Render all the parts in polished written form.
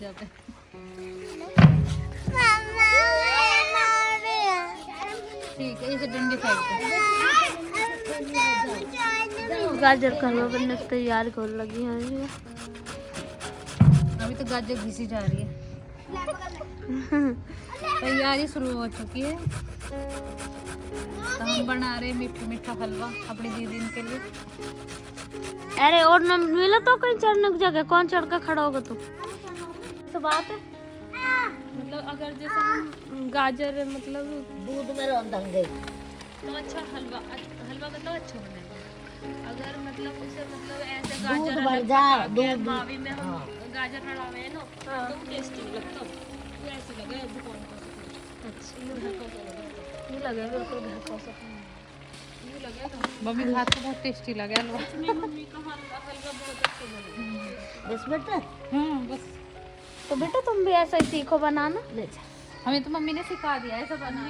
Pizza पे। ठीक है, इसे डंडी फेंक दो। गाजर का हलवा बनने की तैयारी कर लगी है। अभी तो गाजर घिसी जा रही है। तैयारी शुरू हो चुकी है। तो हम बना रहे मीठा मीठा हलवा अपनी दीदी के लिए। अरे और न मिला तो कहीं चढ़ने की जगह, कौन चढ़ कर खड़ा होगा तू? तो बात है मतलब अगर जैसे हम गाजर मतलब दूध में रंधेंगे तो अच्छा हलवा मतलब अच्छा बनेगा। अगर मतलब उसे मतलब ऐसे दूध गाजर भर जाए दूध मावी में हम गाजर रलावे हैं ना तो टेस्टी लगता है। ये ऐसे लगे दुकान का। अच्छा ये लगे बिल्कुल घर का सा। ये लगेगा मम्मी के हाथ तो बहुत टेस्टी लगा हलवा। मम्मी का हलवा बहुत अच्छा बनेगा। बस बेटा बस। तो बेटा तुम भी ऐसा ही सीखो बनाना। ले जा। हमें तो मम्मी ने सिखा दिया ऐसा बनाना।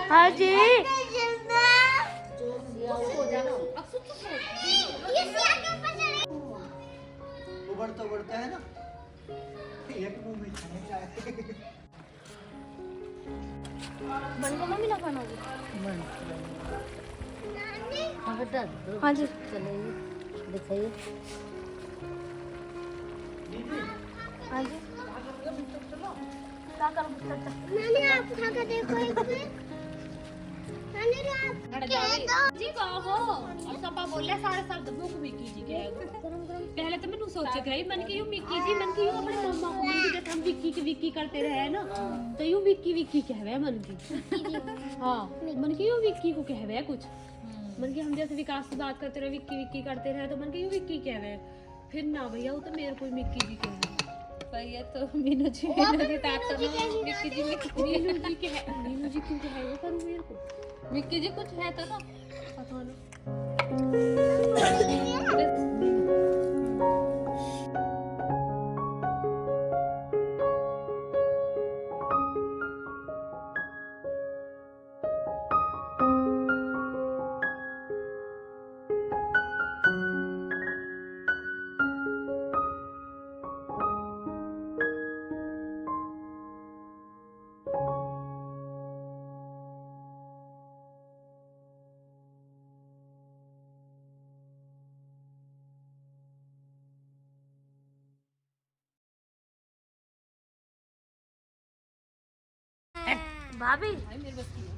हाँ जी उबड़ता उबड़ता है ना, एक मुंह में खाने जाए। बन को मम्मी ना बनाओगे? हाँ बेटा हाँ जी चलिए दिखाइए। हाँ जी क्या करूँ? मैंने आप खा के देखो एक बार। मैंने आप जी कहो और सपा बोले सारे शब्द मुख मिकी जी के पहले तो मैंने सोचे थे मन की यू मिकी जी मन की यू अपने मम्मा को मन की जैसे हम विक्की करते रहे ना तो यू विक्की कहवे मन की। हाँ मन की यू विक्की को कहवे कुछ मन की हम जैसे विकास से बात करते रहे विक्की करते रहे तो मन की यू विक्की कहवे फिर ना भैया वो तो मेरे को मिक्की जी कहवे भैया तो मीनू जी ताक तो मिक्की जी मीनू जी क्यों कहे पर मेरे को मिक्की जी कुछ है तो ना पता ना।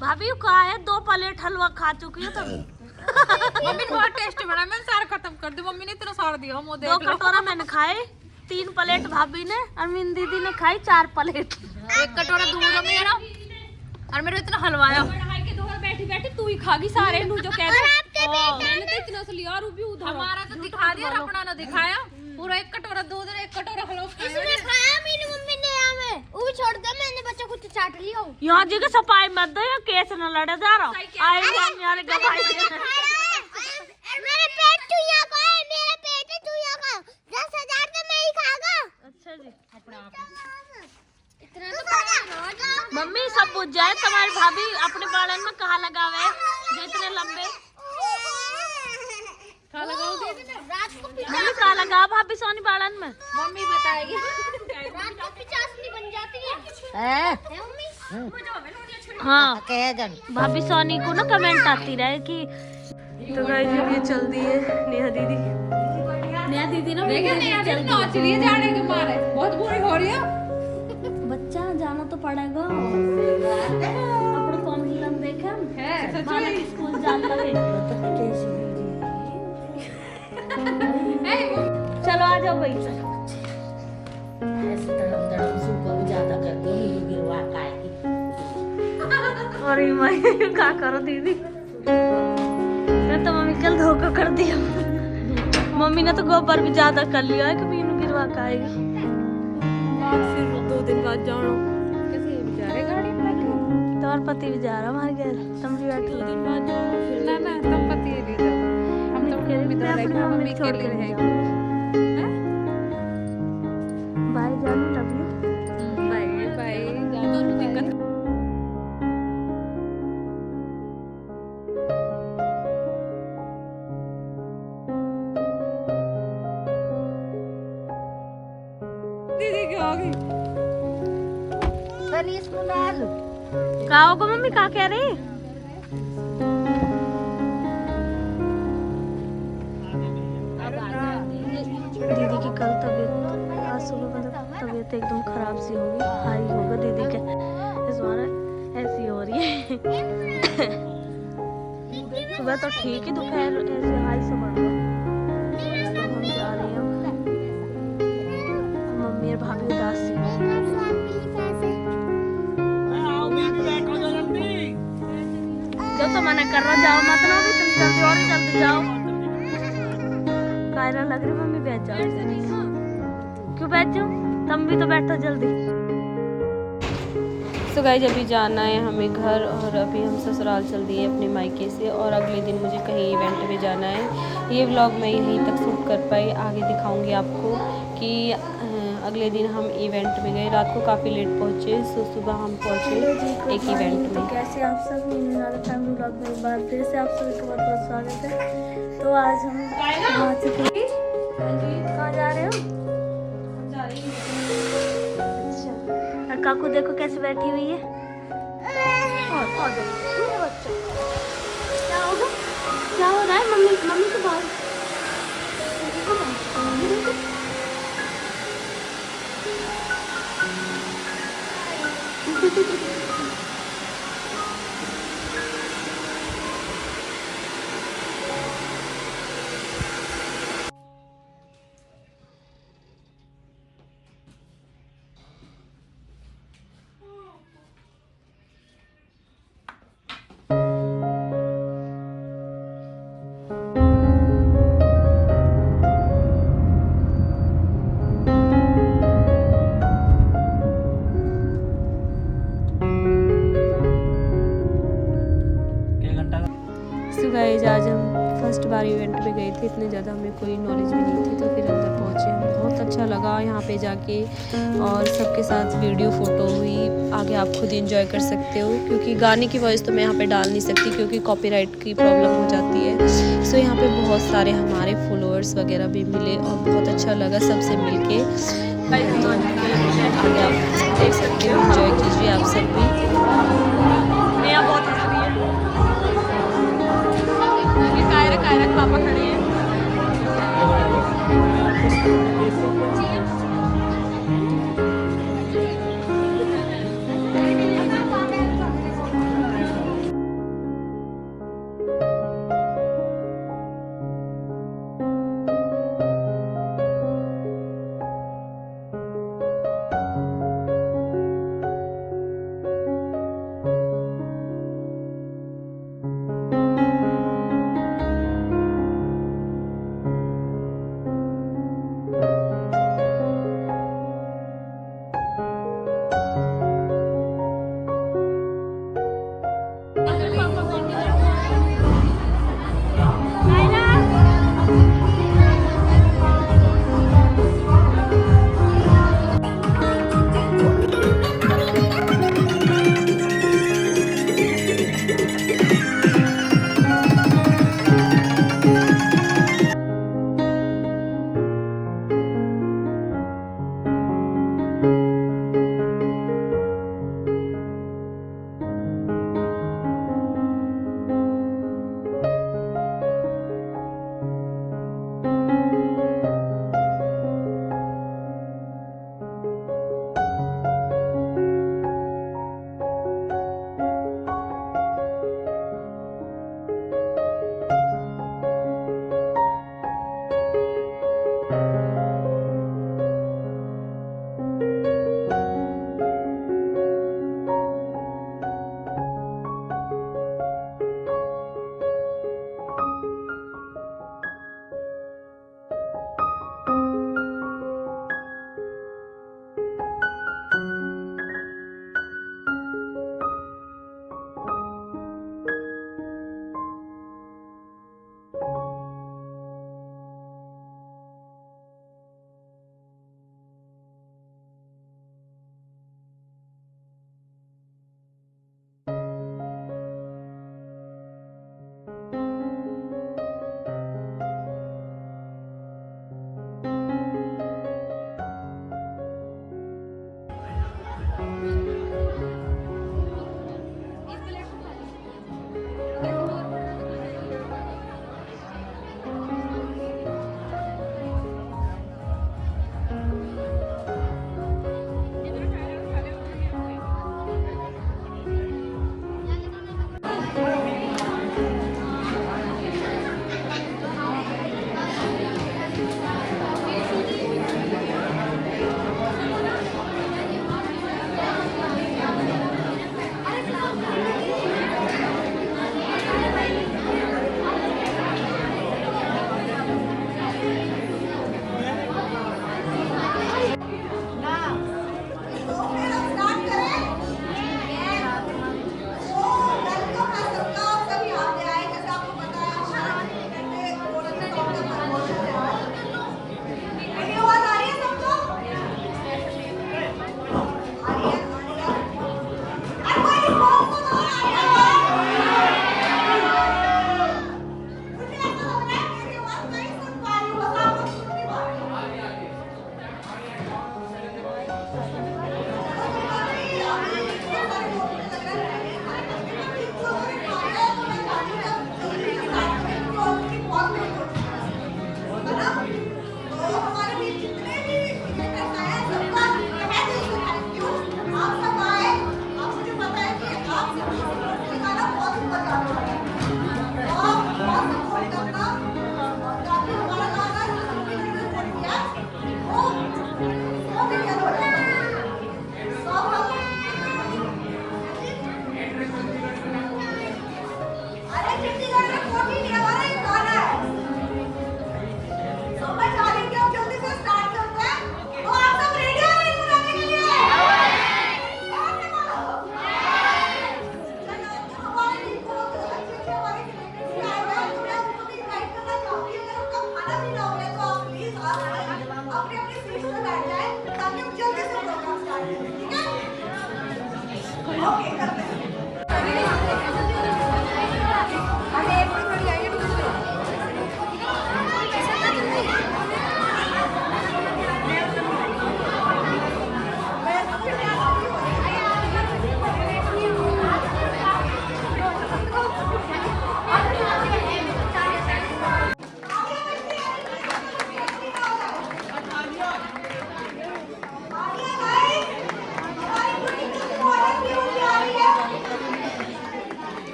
भाभी कहा है 2 प्लेट हलवा खा चुकी हो तुम। मम्मी ने बहुत टेस्टी बनाया। मैंने सारा खत्म कर दिया। मम्मी ने इतना सारा दिया। हम 2 कटोरा मैंने खाए, 3 प्लेट भाभी ने और मीन दीदी ने खाई 4 प्लेट। 1 कटोरा दूध मेरा और मेरा इतना हलवाया। बैठी तू ही खागी सारे नु जो कह रहे। मैंने तो इतना से लिया और भी उधर हमारा तो दिखा दिया और अपना ना दिखाया। पूरा 1 कटोरा दूध और 1 कटोरा हलवा इसने खाया मेरी मम्मी ने हमें वो भी छोड़ दिया। मैंने बच्चा कुछ चाट लिया। यहाँ जी के सफाई मत दो या केस न लड़े जा रहा आए यार गवाई मेरे पेट चूया का है, मेरा पेट है चूया का। 10,000 तो मैं ही खागा। अच्छा जी अपना आप। इतना तो खागा। मम्मी सब पूछ जाए तुम्हारी भाभी अपने बालन में कहाँ लगावे जो इतने लंबे कहाँ लगाओगे? रात को मम्मी कहाँ लगा भाभी सोनी बालन में? मम्मी बताएगी। रात को 50 बन जाती है है मम्मी। हाँ कहे जन भाभी सोनी को ना कमेंट आती रहे कि तो गाइस ये चल दी है नेहा दीदी ना देखे नहीं आज नाच रही है जाने के मारे। बहुत बुरी हो रही है। बच्चा जाना तो पड़ेगा अपने फॉर्म देखे हम है सच माला में। की स्कूल जाने लगे। चलो आ जाओ भाई ऐसे धड़म सूखा भी ज्यादा कर दो नीलू गिरवा खाएगी। अरे मैं क्या करो दीदी मैं तो मम्मी कल धोखा कर दिया। मम्मी ने तो गोबर भी ज्यादा कर लिया है कि मीनू गिरवा खाएगी। फिर 2 दिन बाद जाना कैसे बेचारे गाड़ी में बैठे। तो और पति भी जा रहा हमारे घर तुम भी बैठे 2 दिन बाद जाओ ना ना तुम पति ले जाओ। हम तो मम्मी तो रहेगी। मम्मी के लिए रहेगी। बाय जानू लव यू। Bye bye. दोनों दिक्कत दीदी की होगी। तनीष कुणाल का होगा मम्मी, का कह रही? दीदी की कल तबीयत, आज सुबह मतलब तबीयत एकदम खराब सी होगी, हाई होगा दीदी के, इस बार ऐसी हो रही है। सुबह तो ठीक ही, दोपहर ऐसे हाई से बढ़ गया। तो हम जा रहे हैं, मम्मी और भाभी उदास सी। जो तो मना कर रहा, जाओ मत ना, अभी तुम जल्दी और जल्दी जाओ। कायरा लग रही मम्मी, बैठ जाओ। क्यों बैठ जाओ, तुम भी तो बैठो जल्दी। तो गाइस अभी जाना है हमें घर, और अभी हम ससुराल चल दिए अपने मायके से, और अगले दिन मुझे कहीं इवेंट में जाना है। ये व्लॉग मैं यहीं तक शूट कर पाई, आगे दिखाऊंगी आपको कि अगले दिन हम इवेंट में गए। रात को काफ़ी लेट पहुँचे, सो सुबह हम पहुँचे एक इवेंट में। कैसे आप सब, फैमिली व्लॉग में एक बार फिर से आप सभी का बहुत बहुत स्वागत है। तो आज हम पहुँच चुके हैं। कहाँ जा रहे हो? और काकू देखो कैसे बैठी हुई है। और देखो बच्चा, क्या होगा, क्या हो रहा है? मम्मी मम्मी के बाल गाइस आज हम फर्स्ट बार इवेंट में गए थे, इतने ज़्यादा हमें कोई नॉलेज भी नहीं थी, तो फिर अंदर पहुँचे हम। बहुत अच्छा लगा यहाँ पे जाके, और सबके साथ वीडियो फ़ोटो हुई। आगे आप खुद एंजॉय कर सकते हो, क्योंकि गाने की वॉइस तो मैं यहाँ पे डाल नहीं सकती क्योंकि कॉपीराइट की प्रॉब्लम हो जाती है। सो यहाँ पे बहुत सारे हमारे फॉलोअर्स वगैरह भी मिले, और बहुत अच्छा लगा सबसे मिल के। आगे आप देख सकते हो, एंजॉय कीजिए आप सब भी। बहुत कायरा पापा खड़े हैं।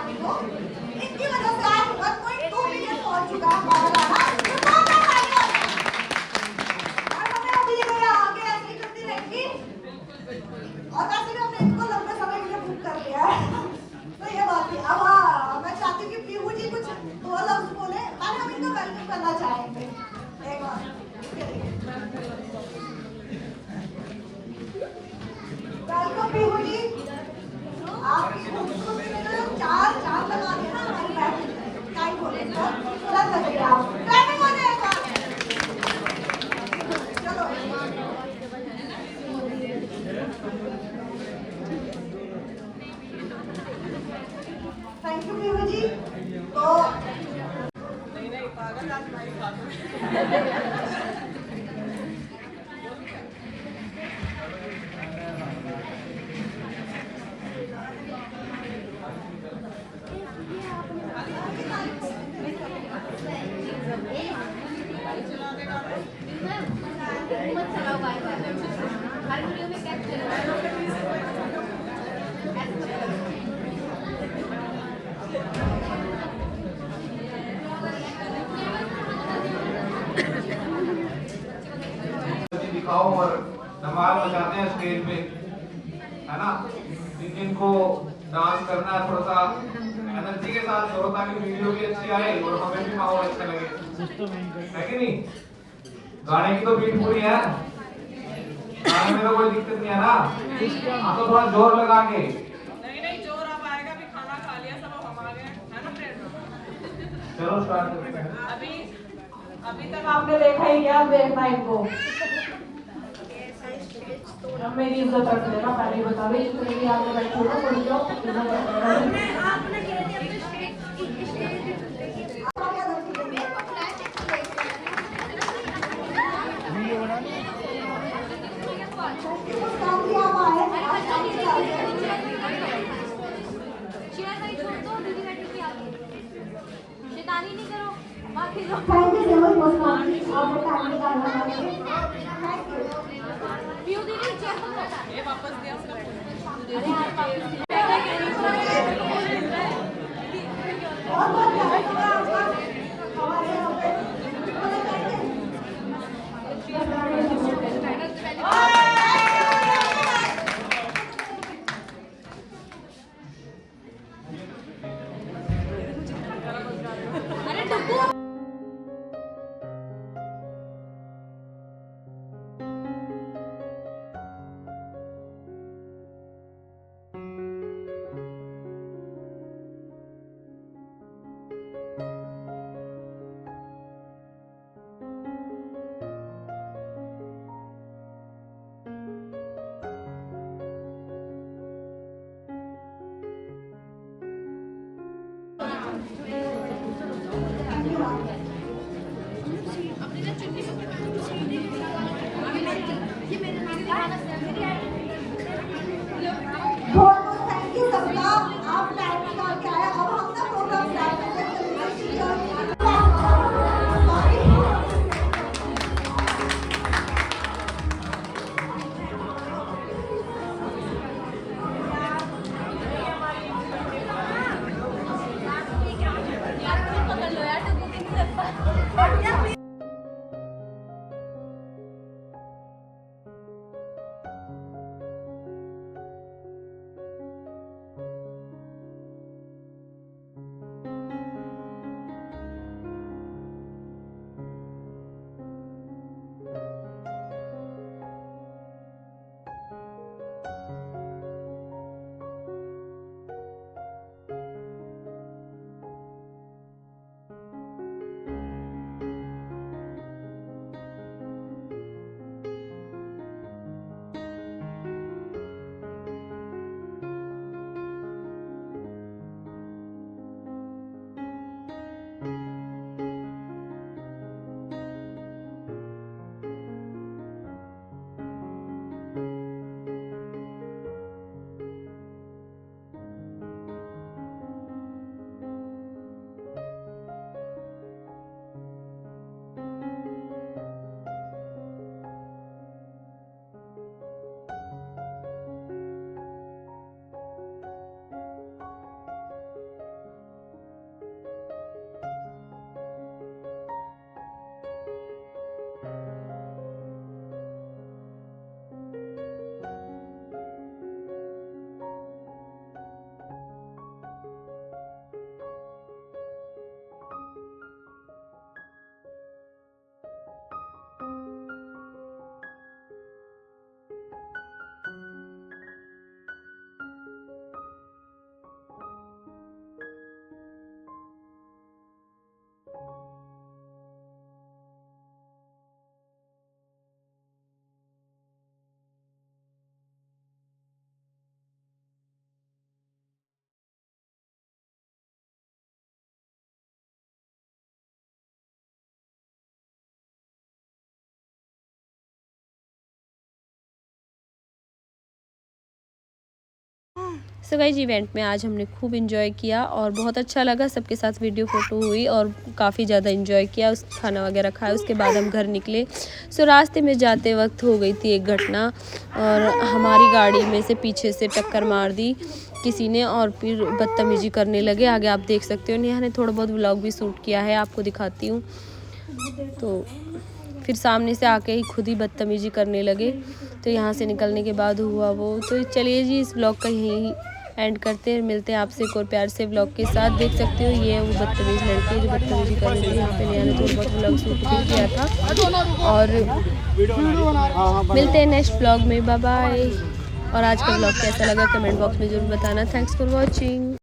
आदमी को, इनकी वजह से आज 1.2 मिलियन पहुंच चुका है हमारा गाना। और हमें अभी ये आगे ऐसे करती रहेंगी और वैसे भी हमने इनको लंबे समय के लिए बुक कर लिया है। तो ये बात है। अब हाँ, मैं चाहती हूँ कि पीहू जी कुछ 2 लफ्ज बोले और हम इनको वेलकम करना चाहेंगे। एक बार वेलकम पीहू जी। आपकी खूबसूरती में ना 4 चांद लगा दिए ना हमारी बैठ क्या ही बोले तुरंत लगे आप ट्रेनिंग हो जाएगा। चलो थैंक यू पीहू जी। तो दिखाओ और धमाल मचाते हैं स्टेज पे, है ना। इनको डांस करना है, थोड़ा सा एनर्जी के साथ करो ताकि वीडियो भी अच्छी आए और हमें भी माहौल अच्छा लगे, है कि नहीं। गाने की तो बीट पूरी है, गाने में तो कोई दिक्कत नहीं है ना। हाँ तो थोड़ा जोर लगा के। नहीं जोर अब आएगा, भी खाना खा लिया सब, अब हम आ गए, है ना फ्रेंड। चलो स्टार्ट करते हैं। अभी तक आपने देखा ही क्या, देखना इनको। अब मेरी इज्जत रख लेना, पहले ही बता रही इतने भी आगे बैठे हो थोड़ी जाओ। शैतानी नहीं करो, माफी दो। पीयू दीदी चेक करो। ये वापस दिया उसका। अरे यार वापस थैंक यू सबका, आप टाइम निकाल के आए। अब हम ना प्रोग्राम स्टार्ट करते हैं। सो गाइस इवेंट में आज हमने खूब इंजॉय किया और बहुत अच्छा लगा, सबके साथ वीडियो फ़ोटो हुई और काफ़ी ज़्यादा इंजॉय किया। उस खाना वगैरह खाया, उसके बाद हम घर निकले। सो रास्ते में जाते वक्त हो गई थी एक घटना और हमारी गाड़ी में से पीछे से टक्कर मार दी किसी ने और फिर बदतमीज़ी करने लगे। आगे आप देख सकते हो, नेहा ने थोड़ा बहुत व्लॉग भी शूट किया है, आपको दिखाती हूँ। तो फिर सामने से आके ही खुद ही बदतमीज़ी करने लगे। तो यहाँ से निकलने के बाद हुआ वो। तो चलिए जी, इस व्लॉग का यहीं एंड करते हैं, मिलते हैं आपसे एक और प्यार से व्लॉग के साथ। देख सकते हो ये वो बदतमीज़ लड़की जो बदतमीज़ी कर रही थी। यहाँ पे नेहा ने थोड़ा बहुत व्लॉग शूट भी किया था और मिलते हैं नेक्स्ट व्लॉग में। Bye bye. और आज का व्लॉग कैसा लगा कमेंट बॉक्स में ज़रूर बताना। Thanks for watching.